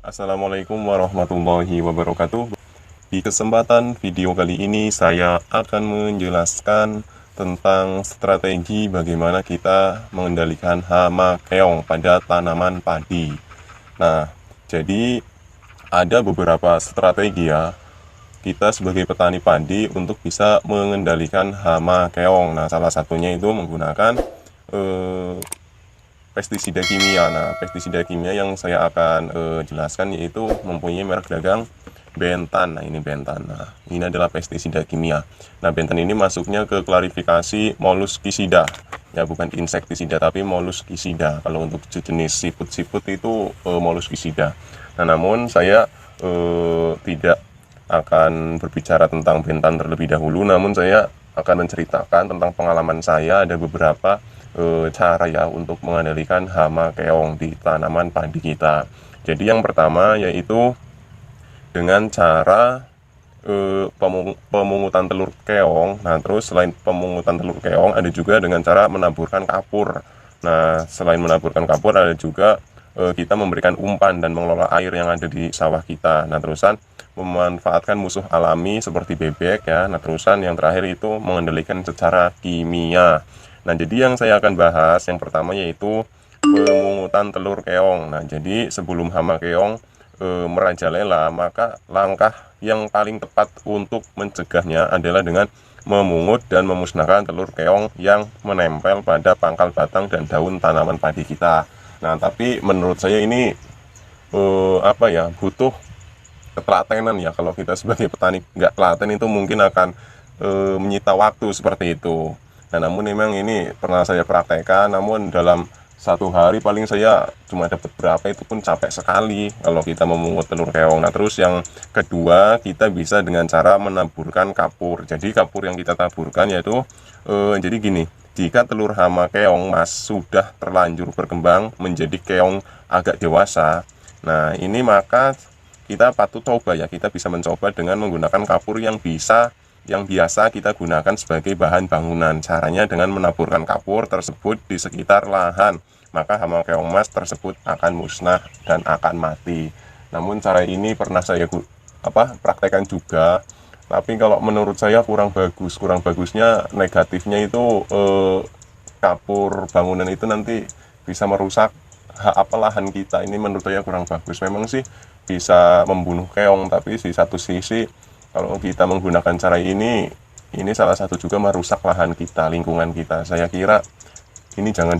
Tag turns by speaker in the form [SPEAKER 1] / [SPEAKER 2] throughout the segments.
[SPEAKER 1] Assalamualaikum warahmatullahi wabarakatuh. Di kesempatan video kali ini saya akan menjelaskan tentang strategi bagaimana kita mengendalikan hama keong pada tanaman padi. Nah, jadi ada beberapa strategi ya kita sebagai petani padi untuk bisa mengendalikan hama keong. Nah, salah satunya itu menggunakan eh, pestisida kimia. Nah, pestisida kimia yang saya akan jelaskan yaitu mempunyai merek dagang Bentan. Nah, ini Bentan. Nah, ini adalah pestisida kimia. Nah, Bentan ini masuknya ke klarifikasi moluskisida. Ya, bukan insektisida tapi moluskisida. Kalau untuk jenis siput-siput itu moluskisida. Nah, namun saya tidak akan berbicara tentang Bentan terlebih dahulu, namun saya akan menceritakan tentang pengalaman saya. Ada beberapa cara ya untuk mengendalikan hama keong di tanaman padi kita. Jadi yang pertama yaitu dengan cara pemungutan telur keong. Nah, terus selain pemungutan telur keong ada juga dengan cara menaburkan kapur. Nah, selain menaburkan kapur ada juga kita memberikan umpan dan mengelola air yang ada di sawah kita. Nah, terusan memanfaatkan musuh alami seperti bebek ya. Nah, terusan yang terakhir itu mengendalikan secara kimia. Nah, jadi yang saya akan bahas yang pertama yaitu pemungutan telur keong. Nah, jadi sebelum hama keong merajalela, maka langkah yang paling tepat untuk mencegahnya adalah dengan memungut dan memusnahkan telur keong yang menempel pada pangkal batang dan daun tanaman padi kita. Nah, tapi menurut saya ini butuh ketelatenan ya. Kalau kita sebagai petani nggak telaten itu mungkin akan menyita waktu seperti itu. Nah, namun memang ini pernah saya praktekkan, namun dalam satu hari paling saya cuma dapat berapa, itu pun capek sekali kalau kita memungut telur keong. Nah, terus yang kedua kita bisa dengan cara menaburkan kapur. Jadi kapur yang kita taburkan yaitu jadi gini, jika telur hama keong mas sudah terlanjur berkembang menjadi keong agak dewasa, nah ini maka kita patut coba ya, kita bisa mencoba dengan menggunakan kapur yang biasa kita gunakan sebagai bahan bangunan. Caranya dengan menaburkan kapur tersebut di sekitar lahan, maka hama keong emas tersebut akan musnah dan akan mati. Namun cara ini pernah saya praktekkan juga, tapi kalau menurut saya kurang bagus. Kurang bagusnya, negatifnya itu kapur bangunan itu nanti bisa merusak lahan kita. Ini menurut saya kurang bagus. Memang sih bisa membunuh keong, tapi di satu sisi kalau kita menggunakan cara ini salah satu juga merusak lahan kita, lingkungan kita. Saya kira ini jangan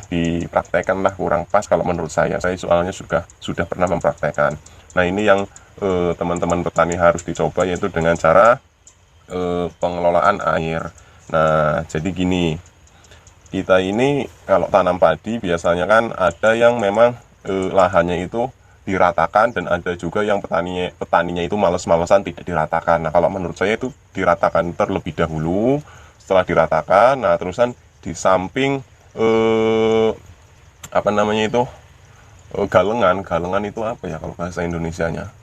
[SPEAKER 1] dipraktekkan lah, kurang pas kalau menurut saya. Saya soalnya sudah pernah mempraktekkan. Nah, ini yang teman-teman petani harus dicoba, yaitu dengan cara pengelolaan air. Nah, jadi gini, kita ini kalau tanam padi biasanya kan ada yang memang lahannya itu diratakan, dan ada juga yang petaninya itu males-malesan tidak diratakan. Nah, kalau menurut saya itu diratakan terlebih dahulu. Setelah diratakan, nah terusan di samping galengan itu apa ya kalau bahasa Indonesianya,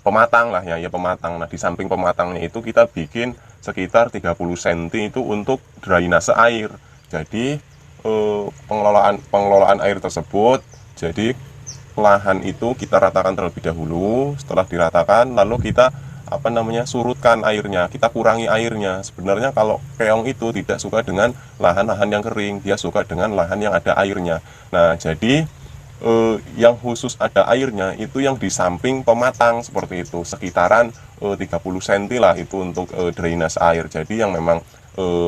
[SPEAKER 1] pematang lah ya, pematang. Nah, di samping pematangnya itu kita bikin sekitar 30 cm itu untuk drainase air. Jadi pengelolaan air tersebut, jadi lahan itu kita ratakan terlebih dahulu. Setelah diratakan, lalu kita surutkan airnya, kita kurangi airnya. Sebenarnya kalau keong itu tidak suka dengan lahan-lahan yang kering, dia suka dengan lahan yang ada airnya. Nah, jadi yang khusus ada airnya itu yang di samping pematang seperti itu, sekitaran 30 cm lah itu untuk drainase air. Jadi yang memang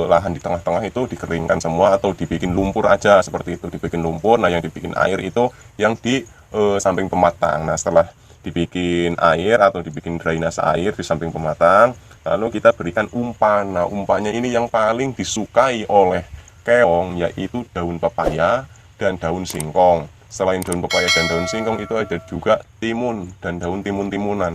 [SPEAKER 1] lahan di tengah-tengah itu dikeringkan semua atau dibikin lumpur aja seperti itu, dibikin lumpur. Nah, yang dibikin air itu yang di samping pematang. Nah, setelah dibikin air atau dibikin drainase air di samping pematang, lalu kita berikan umpan. Nah, umpannya ini yang paling disukai oleh keong yaitu daun pepaya dan daun singkong. Selain daun pepaya dan daun singkong itu ada juga timun dan daun timun-timunan.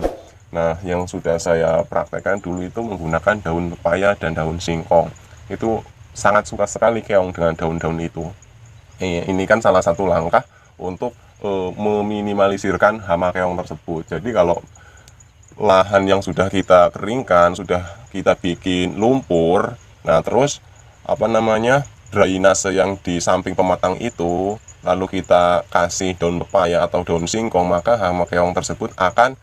[SPEAKER 1] Nah, yang sudah saya praktekkan dulu itu menggunakan daun pepaya dan daun singkong. Itu sangat suka sekali keong dengan daun-daun itu. Ini kan salah satu langkah untuk meminimalisirkan hama keong tersebut. Jadi kalau lahan yang sudah kita keringkan, sudah kita bikin lumpur, nah terus drainase yang di samping pematang itu lalu kita kasih daun pepaya atau daun singkong, maka hama keong tersebut akan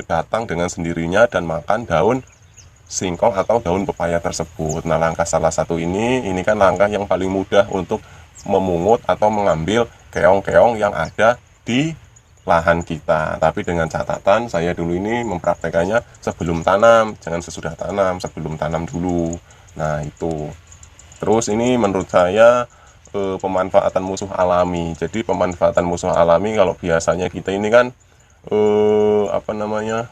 [SPEAKER 1] datang dengan sendirinya dan makan daun singkong atau daun pepaya tersebut. Nah, langkah salah satu ini kan langkah yang paling mudah untuk memungut atau mengambil keong-keong yang ada di lahan kita. Tapi dengan catatan, saya dulu ini mempraktekannya sebelum tanam, jangan sesudah tanam, sebelum tanam dulu. Nah, itu. Terus ini menurut saya pemanfaatan musuh alami. Jadi pemanfaatan musuh alami, kalau biasanya kita ini kan apa namanya,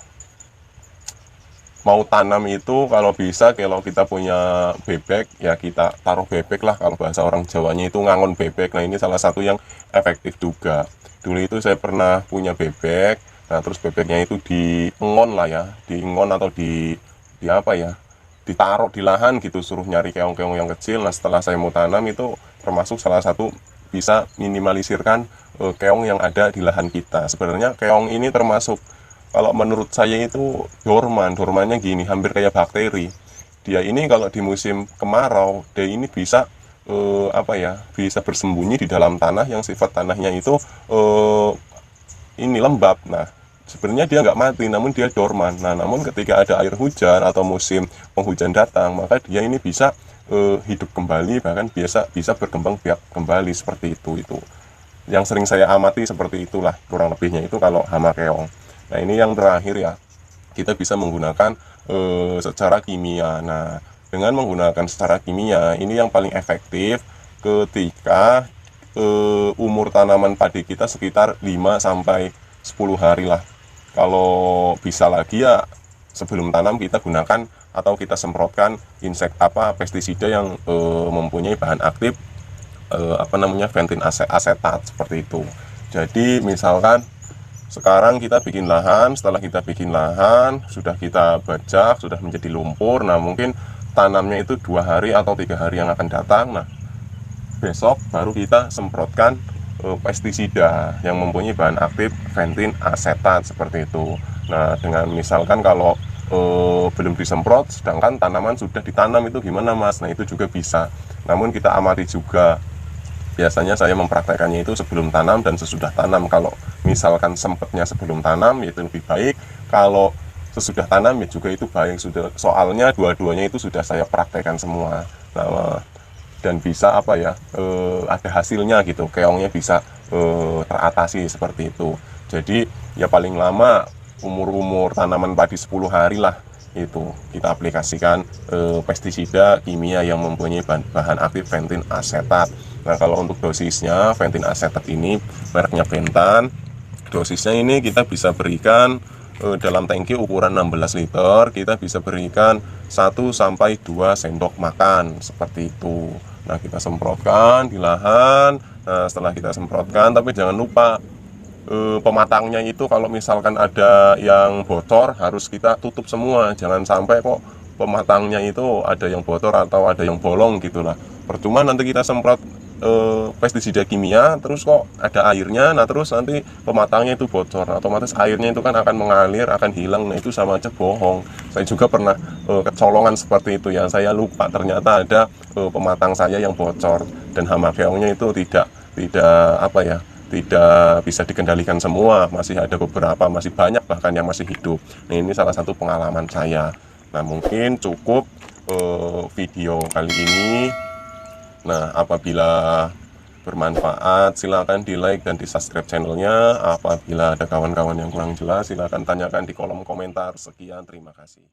[SPEAKER 1] mau tanam itu kalau bisa, kalau kita punya bebek ya kita taruh bebek lah, kalau bahasa orang Jawanya itu ngangon bebek. Nah, ini salah satu yang efektif juga. Dulu itu saya pernah punya bebek, nah terus bebeknya itu diengon lah ya, diengon atau di apa ya, ditaruh di lahan gitu, suruh nyari keong-keong yang kecil. Nah, setelah saya mau tanam itu termasuk salah satu bisa minimalisirkan keong yang ada di lahan kita. Sebenarnya keong ini termasuk, kalau menurut saya itu dormannya gini, hampir kayak bakteri. Dia ini kalau di musim kemarau, dia ini bisa apa ya, bisa bersembunyi di dalam tanah yang sifat tanahnya itu ini lembab. Nah, sebenarnya dia nggak mati, namun dia dorman. Nah, namun ketika ada air hujan atau musim penghujan datang, maka dia ini bisa hidup kembali, bahkan bisa berkembang biak kembali seperti itu. Itu yang sering saya amati, seperti itulah kurang lebihnya itu kalau hama keong. Nah, ini yang terakhir ya, kita bisa menggunakan secara kimia. Nah, dengan menggunakan secara kimia ini yang paling efektif ketika umur tanaman padi kita sekitar 5 sampai 10 hari lah. Kalau bisa lagi ya sebelum tanam kita gunakan atau kita semprotkan pestisida yang mempunyai bahan aktif ventin asetat seperti itu. Jadi misalkan sekarang kita bikin lahan, setelah kita bikin lahan, sudah kita bajak, sudah menjadi lumpur. Nah, mungkin tanamnya itu 2 hari atau 3 hari yang akan datang. Nah, besok baru kita semprotkan pestisida yang mempunyai bahan aktif ventin asetat seperti itu. Nah, dengan misalkan kalau belum disemprot, sedangkan tanaman sudah ditanam, itu gimana Mas? Nah, itu juga bisa. Namun kita amati juga, biasanya saya mempraktekannya itu sebelum tanam dan sesudah tanam. Kalau misalkan sempatnya sebelum tanam, itu lebih baik. Kalau sesudah tanam ya juga itu baik. Soalnya dua-duanya itu sudah saya praktekkan semua. Nah, dan bisa ada hasilnya gitu. Keongnya bisa teratasi seperti itu. Jadi ya paling lama umur tanaman padi 10 hari lah itu kita aplikasikan pestisida kimia yang mempunyai bahan aktif ventin asetat. Nah, kalau untuk dosisnya, ventin asetat ini mereknya Bentan. Dosisnya ini kita bisa berikan dalam tangki ukuran 16 liter, kita bisa berikan 1 sampai 2 sendok makan seperti itu. Nah, kita semprotkan di lahan. Nah, setelah kita semprotkan, tapi jangan lupa pematangnya itu kalau misalkan ada yang bocor harus kita tutup semua. Jangan sampai kok pematangnya itu ada yang bocor atau ada yang bolong gitulah. Percuma nanti kita semprot pestisida kimia terus kok ada airnya, nah terus nanti pematangnya itu bocor, otomatis airnya itu kan akan mengalir, akan hilang. Nah, itu sama aja bohong. Saya juga pernah kecolongan seperti itu ya, saya lupa ternyata ada pematang saya yang bocor, dan hama keongnya itu tidak bisa dikendalikan semua, masih ada beberapa, masih banyak bahkan yang masih hidup. Nah, ini salah satu pengalaman saya. Nah, mungkin cukup video kali ini. Nah, apabila bermanfaat silakan di like dan di subscribe channelnya. Apabila ada kawan-kawan yang kurang jelas silakan tanyakan di kolom komentar. Sekian, terima kasih.